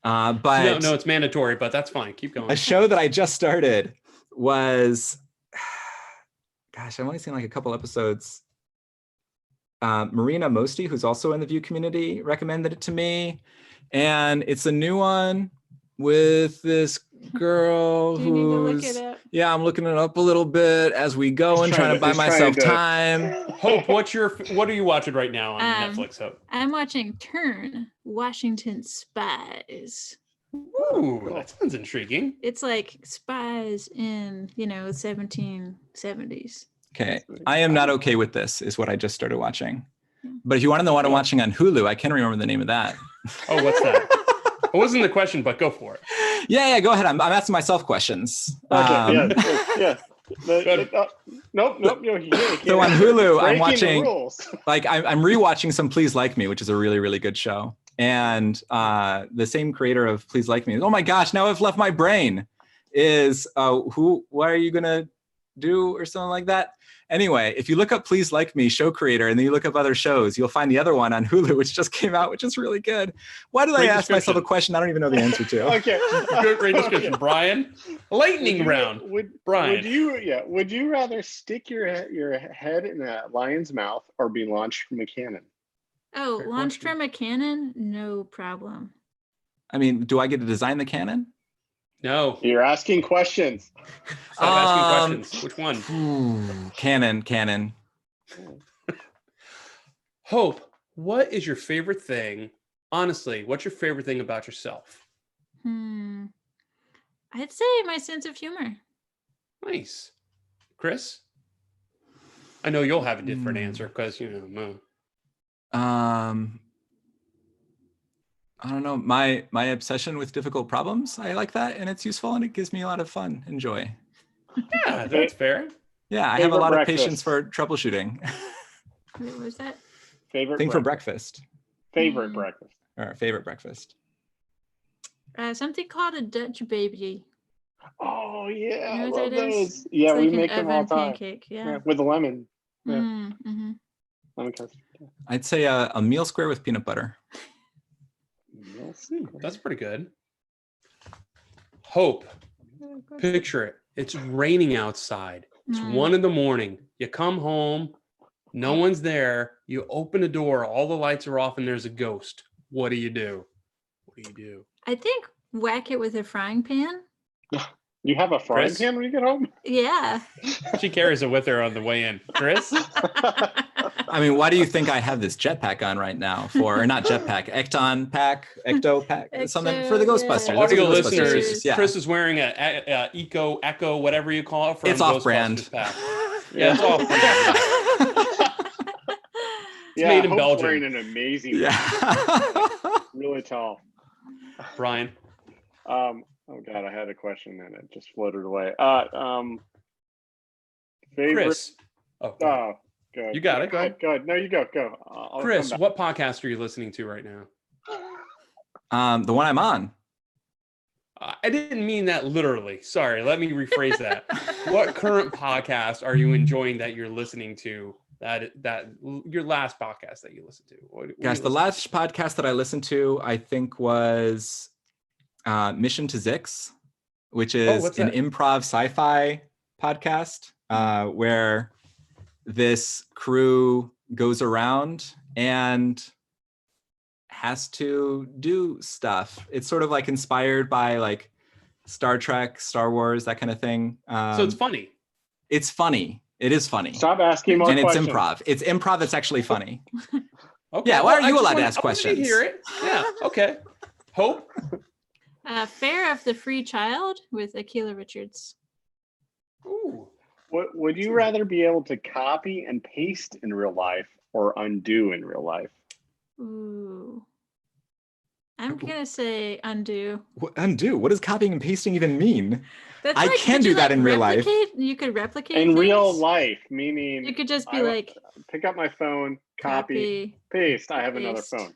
But No, it's mandatory, but that's fine. Keep going. a show that I just started was, gosh, I've only seen like a couple episodes. Marina Mosty, who's also in the Vue community, recommended it to me. And it's a new one with this girl Do you need to look who's, it up? yeah, I'm looking it up a little bit as we go and trying to buy myself time. Hope, what are you watching right now on Netflix, Hope? I'm watching Turn, Washington Spies. Ooh, that sounds intriguing. It's like spies in, 1770s. Okay, I am not okay with this, is what I just started watching. But if you want to know what I'm watching on Hulu, I can't remember the name of that. Oh, what's that? It wasn't the question, but go for it. Yeah, go ahead. I'm asking myself questions. Okay, yeah. Nope. So on Hulu, I'm Breaking watching, the rules. like, I'm rewatching some Please Like Me, which is a really, really good show. And the same creator of Please Like Me, oh my gosh, now I've left my brain, is what are you gonna do or something like that? Anyway, if you look up Please Like Me show creator and then you look up other shows, you'll find the other one on Hulu, which just came out, which is really good. Why did I ask myself a question I don't even know the answer to? Okay. Great description, Brian. Lightning round. Brian. Would you rather stick your head in a lion's mouth or be launched from a cannon? Oh, Fair launched question. from a cannon? No problem. I mean, do I get to design the cannon? No. You're asking questions. Stop asking questions. Which one? Cannon. Hope, what is your favorite thing? Honestly, what's your favorite thing about yourself? I'd say my sense of humor. Nice. Chris? I know you'll have a different answer because, no. I don't know, my obsession with difficult problems. I like that, and it's useful, and it gives me a lot of fun and joy. Yeah, that's fair. Yeah, I have a lot breakfast. of patience for troubleshooting. What was that? Favorite Thing for breakfast. Favorite breakfast. Or favorite breakfast. Something called a Dutch baby. Oh yeah, You know I what love that is? those. Yeah, It's we like make an them all oven the time. pancake. Yeah, Yeah. with the lemon. Yeah. Mm-hmm. Lemon custard. I'd say a meal square with peanut butter. That's pretty good. Hope, picture it. It's raining outside. It's 1 a.m. You come home, no one's there. You open the door, all the lights are off, and there's a ghost. What do you do? I think whack it with a frying pan. You have a frying Chris? pan when you get home? Yeah. She carries it with her on the way in. Chris? I mean, why do you think I have this jetpack on right now? Or not jetpack, ecto pack, something for the Ghostbusters. yeah. That's what Audio the Ghostbusters listeners, is. Yeah. Chris is wearing a Echo, whatever you call it. From It's off-brand. Ghostbusters pack. Yeah, it's off-brand. It's made in Hope's Belgium. wearing an amazing really tall. Brian? Oh God, I had a question and it just floated away. Favorite. Chris. Oh, Oh, go ahead. You got it, go ahead. Go ahead. No, you go. Go. I'll Chris, come back. what podcast are you listening to right now? The one I'm on. I didn't mean that literally. Sorry, let me rephrase that. What current podcast are you enjoying that you're listening to? That your last podcast that you listened to? What Gosh, the last podcast that I listened to, I think was Mission to Zix, which is what's an that? improv sci-fi podcast where this crew goes around and has to do stuff. It's sort of like inspired by like Star Trek, Star Wars, that kind of thing. So it's funny. It's funny. It is funny. Stop asking more And questions. it's improv. It's improv that's actually funny. Okay. Yeah, why are I you just allowed to wanna- ask I wanted questions? To hear it. Yeah. Okay. Hope. Fair of the Free Child with Akilah Richards. Ooh. Would you rather be able to copy and paste in real life or undo in real life? Ooh. I'm gonna say undo. Undo? What does copying and pasting even mean? That's I like, can could do you, that like, in real life. You could replicate In real things? life, meaning You could just be I- like pick up my phone, copy, paste. I have another paste. phone.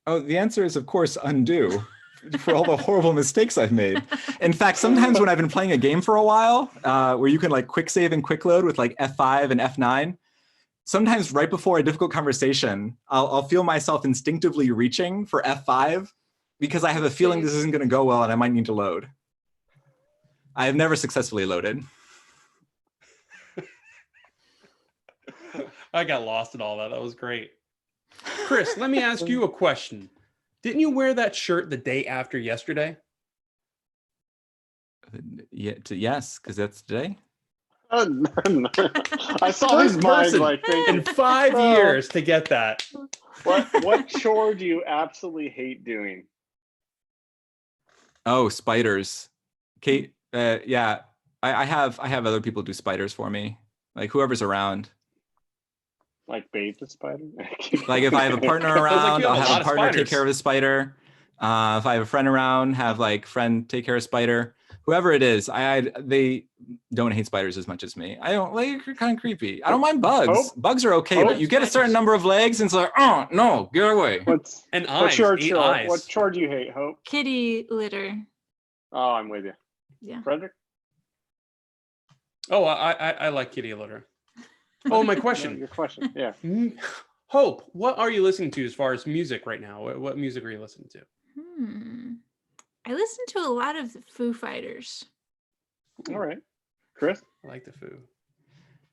Oh, the answer is, of course, undo for all the horrible mistakes I've made. In fact, sometimes when I've been playing a game for a while, where you can like quick save and quick load with like F5 and F9, sometimes right before a difficult conversation, I'll feel myself instinctively reaching for F5 because I have a feeling this isn't going to go well and I might need to load. I have never successfully loaded. I got lost in all that. That was great. Chris, let me ask you a question. Didn't you wear that shirt the day after yesterday? Yeah, yes, because that's today. I saw First his mind person like thinking, in 5 Oh. years to get that. what chore do you absolutely hate doing? Oh, spiders. Kate, yeah, I have other people do spiders for me, like whoever's around. Like bathe the spider? Like if I have a partner Sounds like around, you have I'll a have lot a of partner take spiders. care of the spider. If I have a friend around, have like friend take care of spider. Whoever it is, they don't hate spiders as much as me. I don't like, you're kind of creepy. I don't mind bugs. Hope? Bugs are okay, Hope? but you get a certain number of legs and it's like, oh no, get away. What's And what's eyes, your 8 chore? eyes. What chore do you hate, Hope? kitty litter. Oh, I'm with you. Yeah. Frederick? Oh, I like kitty litter. Oh, my No, question. your question. Yeah. Hope, what are you listening to as far as music right now? What music are you listening to? I listen to a lot of the Foo Fighters. All right. Chris? I like the Foo.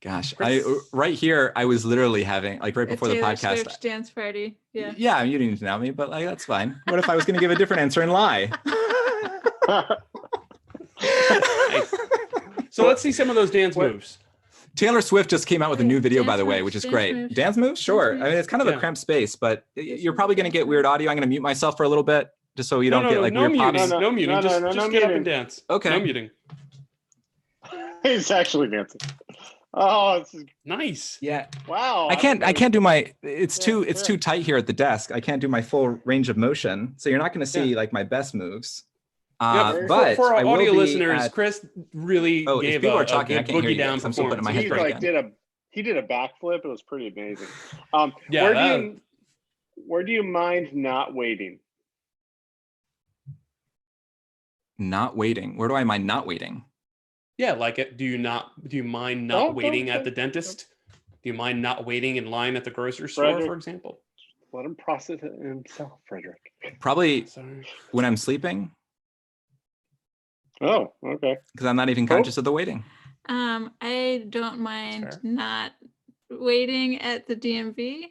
Gosh, Chris? right here, I was literally having, like right before the Taylor podcast. Swift dance party. Yeah. Yeah, you didn't need to know me, but like that's fine. What if I was going to give a different answer and lie? Nice. So let's see some of those dance moves. Taylor Swift just came out with a new video, by Dance the way, moves, which is dance great. moves. Dance moves? Sure. Dance I mean, it's kind of a Yeah. cramped space, but you're moves, probably going to dance get weird audio. I'm going to mute myself for a little bit just so you don't get like no weird muting. pops. No, No muting. no, Just no get up muting. and dance. Okay. No muting. He's actually dancing. Oh, this is, Nice. Yeah. wow. I can't do my, it's too yeah. tight here at the desk. I can't do my full range of motion. So you're not going to see like my best moves. Yeah, But for I our will audio be listeners, at- Chris really Oh, if gave people a are talking, I good can't hear boogie you down guys. I'm still putting my performance. head He back in. he did a backflip. It was pretty amazing. Yeah, Where do you mind not waiting? Not waiting. Where do I mind not waiting? Yeah, like it. Do you mind not Oh, waiting okay. at the dentist? Do you mind not waiting in line at the grocery store, Frederick. for example? Let him process it himself, Frederick. Probably Sorry. when I'm sleeping, Oh, okay. because I'm not even conscious of the waiting. I don't mind fair. not waiting at the DMV.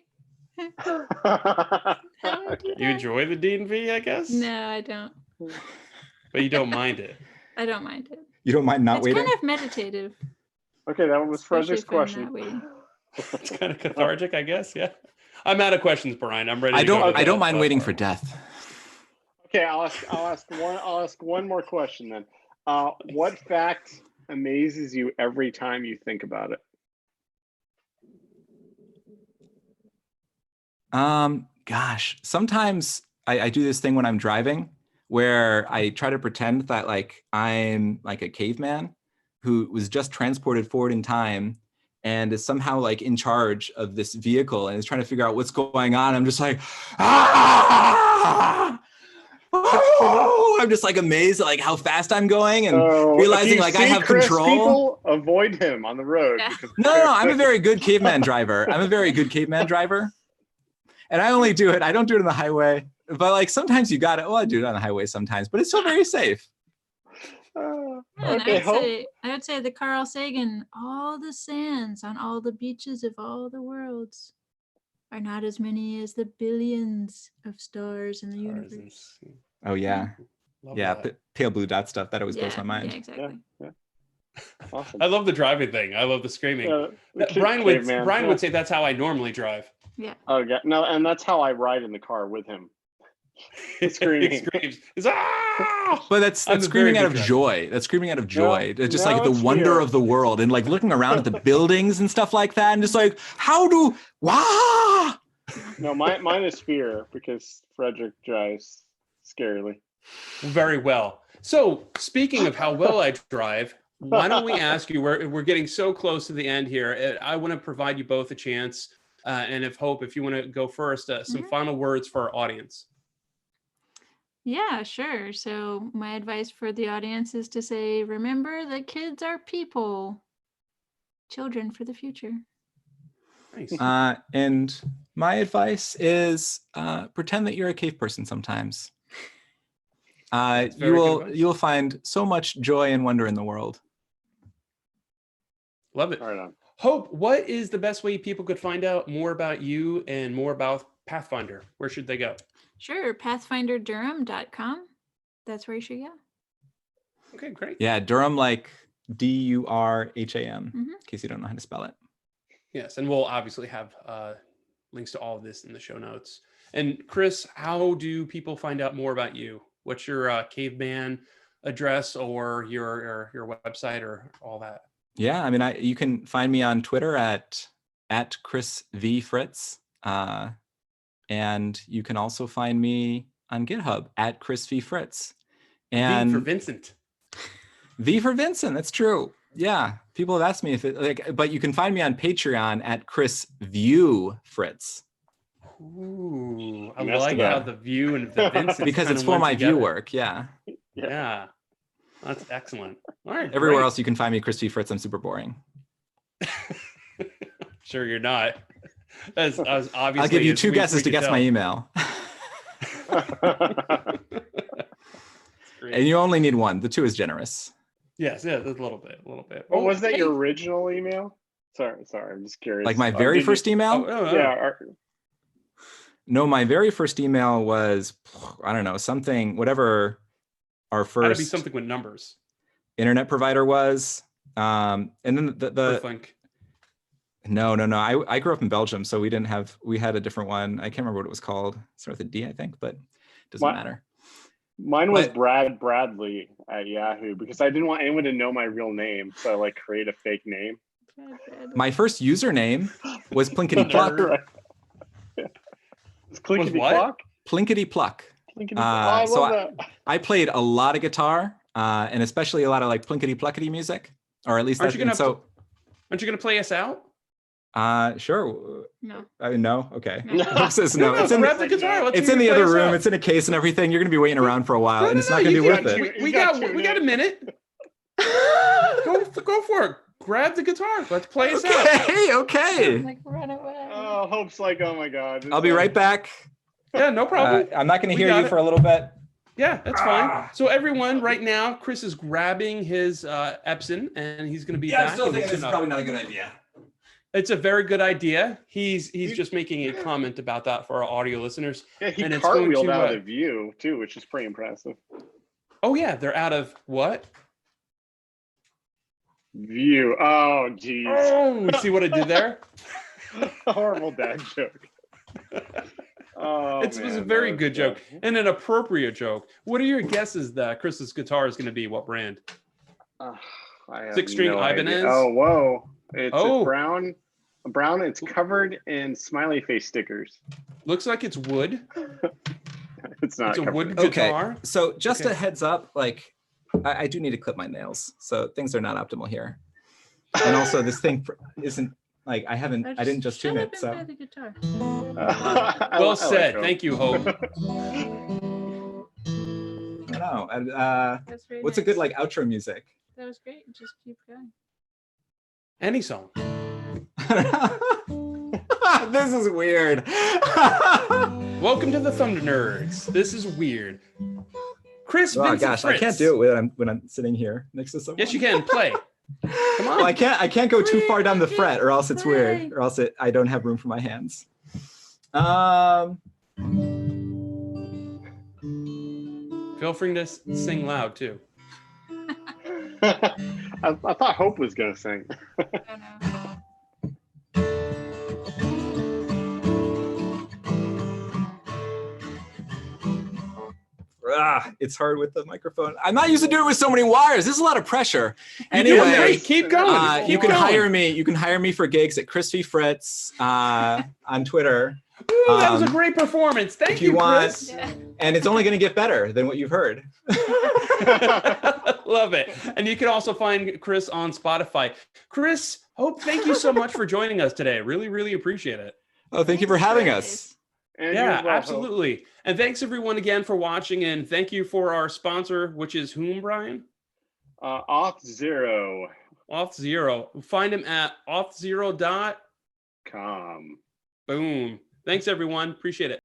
I don't do You that. enjoy the D&V, I guess? No, I don't. But you don't mind it. I don't mind it. You don't mind not It's waiting? kind of meditative. Okay, that was Especially Frederick's if I'm question. not waiting. It's kind of cathartic, I guess. Yeah. I'm out of questions, Brian. I'm ready. I to go don't. to I don't bed, mind but- waiting for death. Okay, I'll ask one more question then. What fact amazes you every time you think about it? Gosh, sometimes I do this thing when I'm driving where I try to pretend that like I'm like a caveman who was just transported forward in time and is somehow like in charge of this vehicle and is trying to figure out what's going on. I'm just like, ah! Oh! I'm just like amazed at like how fast I'm going and So, if realizing you like I see have Chris, control. People avoid him on the road. Yeah. Because No, I'm a very good caveman driver. I'm a very good caveman driver. And I only do it, I don't do it on the highway. but like sometimes you got to, well, I do it on the highway sometimes, but it's still very safe. And Okay, I would say the Carl Sagan, all the sands on all the beaches of all the worlds are not as many as the billions of stars in the universe. Oh yeah. Love Yeah. that. Pale blue dot stuff. That always blows my mind. Yeah, exactly. Yeah. Awesome. I love the driving thing. I love the screaming. The Brian caveman, would say that's how I normally drive. Yeah. Oh yeah, no, and that's how I ride in the car with him. Screaming. He screams. It's, ah! But that's I'm a screaming very out good of driver. joy. That's screaming out of joy. It's just no, like the it's wonder fear. of the world and like looking around at the buildings and stuff like that and just like, wah! No, mine is fear because Frederick drives scarily. Very well. So speaking of how well I drive, why don't we ask you, we're getting so close to the end here. I want to provide you both a chance. And if you want to go first, some final words for our audience. Yeah, sure. So my advice for the audience is to say, remember that kids are people, children for the future. Nice. And my advice is pretend that you're a cave person sometimes. You'll find so much joy and wonder in the world. Love it. Right on. Hope, what is the best way people could find out more about you and more about Pathfinder? Where should they go? Sure, pathfinderdurham.com. That's where you should go. Okay, great. Yeah, Durham, like Durham, in Mhm. case you don't know how to spell it. Yes, and we'll obviously have links to all of this in the show notes. And Chris, how do people find out more about you? What's your caveman address or your website or all that? Yeah, I mean, you can find me on Twitter at Chris V Fritz, and you can also find me on GitHub at Chris V Fritz. And V for Vincent. V for Vincent. That's true. Yeah, people have asked me if it but you can find me on Patreon at Chris Vue Fritz. Ooh, I Messed like it how up. the Vue and the Vincent Because it's for my Vue work. Yeah. Yeah, that's excellent. All right. Everywhere great. else you can find me Chris V Fritz. I'm super boring. Sure, you're not. As obviously, I'll give you two guesses to guess my email. And you only need one. The two is generous. Yes, yeah, a little bit. Well, was that your original email? Sorry, I'm just curious. Like my very first email? Yeah. No, my very first email was, I don't know, something, whatever our first Gotta be something with numbers. internet provider was. And then No. I grew up in Belgium, so we had a different one. I can't remember what it was called. It started with a D, I think, but it doesn't matter. Mine was Brad Bradley at Yahoo because I didn't want anyone to know my real name, so I like create a fake name. My first username was Plinkety Pluck. Plinkety Pluck? Plinkety Pluck. I love that. I played a lot of guitar, and especially a lot of like plinkety pluckety music, or at least Aren't you gonna play us out? Sure. No. No. Okay. No. Hope says no. It's in grab the guitar. Let's it's hear in you the play other us room. out. It's in a case and everything. You're gonna be waiting around for a while, and it's not gonna be worth it. We got a minute. Go for it. Grab the guitar. Let's play us out. Okay. Like run away. Oh, Hope's like, oh my God. I'll be right back. Yeah, no problem. I'm not gonna We hear got you it. for a little bit. Yeah, that's fine. So everyone, right now, Chris is grabbing his Epson, and he's going to be back. I'm still thinking this is probably not a good idea. It's a very good idea. He's just making a comment about that for our audio listeners. Yeah, he and it's going cartwheeled to, out of Vue too, which is pretty impressive. Oh yeah, they're out of what? Vue. Oh, geez. Oh, see what I did there? Horrible dad joke. Oh, It was a very good joke and an appropriate joke. What are your guesses that Chris's guitar is going to be? What brand? I have Six-string no idea. Ibanez? Oh, whoa. It's a brown. It's covered in smiley face stickers. Looks like it's wood. It's not. It's a covered. wood guitar. So just a heads up, like I do need to clip my nails, so things are not optimal here. And also this thing isn't like I didn't just tune it. So The guitar. Well said. Thank you, Hope. I don't know. That's very What's a nice. good like outro music? That was great. Just keep going. Any song. This is weird. Welcome to the Thunder Nerds. This is weird. Chris, Oh Vincent, gosh, Fritz. I can't do it when I'm sitting here next to someone. Yes, you can. Play. Come on. Well, I can't go too far down the fret, or else it's weird, or else I don't have room for my hands. Feel free to sing loud too. I thought Hope was going to sing. Oh, no. It's hard with the microphone. I'm not used to doing it with so many wires. This is a lot of pressure. You're doing Anyway, great. Keep going. you Keep can going. hire me. You can hire me for gigs at Crispy Fritz on Twitter. Ooh, that was a great performance. Thank if you want, Chris. Yeah. and it's only going to get better than what you've heard. Love it. And you can also find Chris on Spotify. Chris, Hope, thank you so much for joining us today. Really, really appreciate it. Oh, thank you for having us. And you Yeah, as well, Hope. absolutely. And thanks everyone again for watching. And thank you for our sponsor, which is whom, Brian? Auth0.com. Auth0. Find him at auth0.boom. Thanks everyone. Appreciate it.